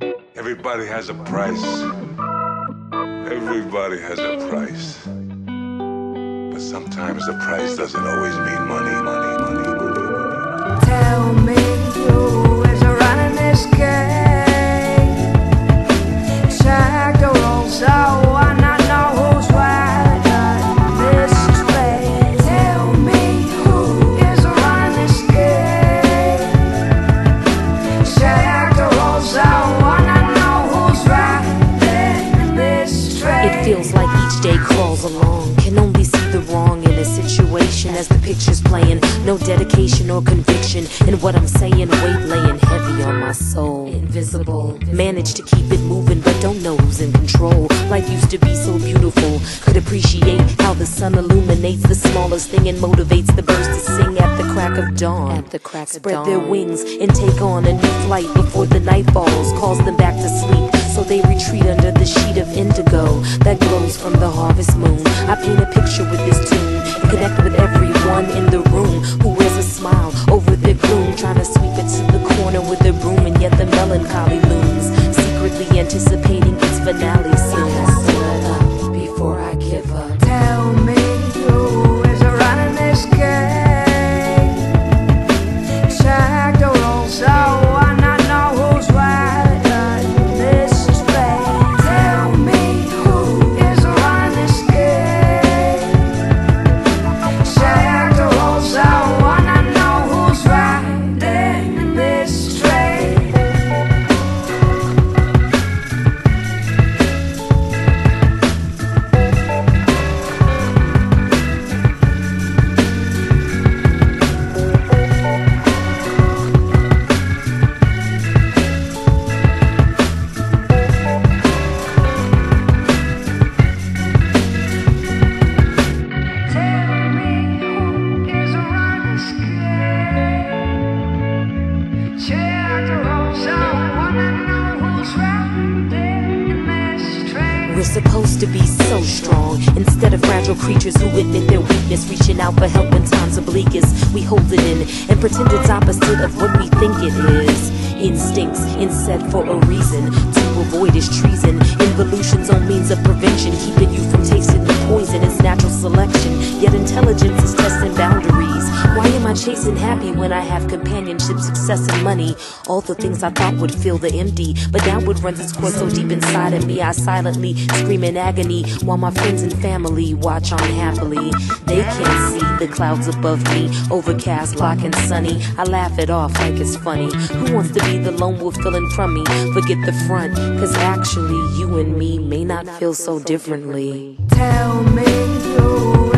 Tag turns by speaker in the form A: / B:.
A: Everybody has a price. Everybody has a price. But sometimes the price doesn't always mean money.
B: Tell me who is running this game. Check the rules, so I not know who's riding this train. Tell me who is running this game. Check the rules, so I not know who's riding this train.
C: It feels like each day crawls along. Can only see the wrong in a situation as the picture's playing. No dedication or conviction in what I'm saying. Weight laying heavy on my soul. Invisible. Manage to keep it moving, but don't know who's in control. Life used to be so beautiful. Could appreciate how the sun illuminates the smallest thing and motivates the birds to sing at the crack of dawn. Spread their wings and take on a new flight before the night falls, calls them back to sleep. So they retreat under the sheet of indigo that glows from the harvest moon. I paint a picture with this tune and connect with everyone in the room who wears a smile over their gloom, trying to sweep it to the corner with a broom, and yet the melancholy looms, secretly anticipating its finale soon. Before I give up.
B: Tell me who is running this game. Check the rules, so I not know who's riding this train. Tell me who is running this game. Check the rules, so I not know who's riding this train.
C: We're supposed to be so strong instead of fragile creatures who admit their weakness, reaching out for help when times are bleakest. We hold it in and pretend it's opposite of what we think it is. Instincts inset for a reason. To avoid is treason. Involution's own means of prevention, keeping you from tasting the poison is natural selection. Yet intelligence is testing boundaries. Why am I chasing happy when I have companionship, success, and money? All the things I thought would fill the empty, but downward runs its course so deep inside of me. I silently scream in agony while my friends and family watch on happily. They can't see the clouds above me, overcast, black and sunny. I laugh it off like it's funny. Who wants to be the lone wolf feeling from me? Forget the front, cause actually you and me may not feel so differently.
B: Tell me who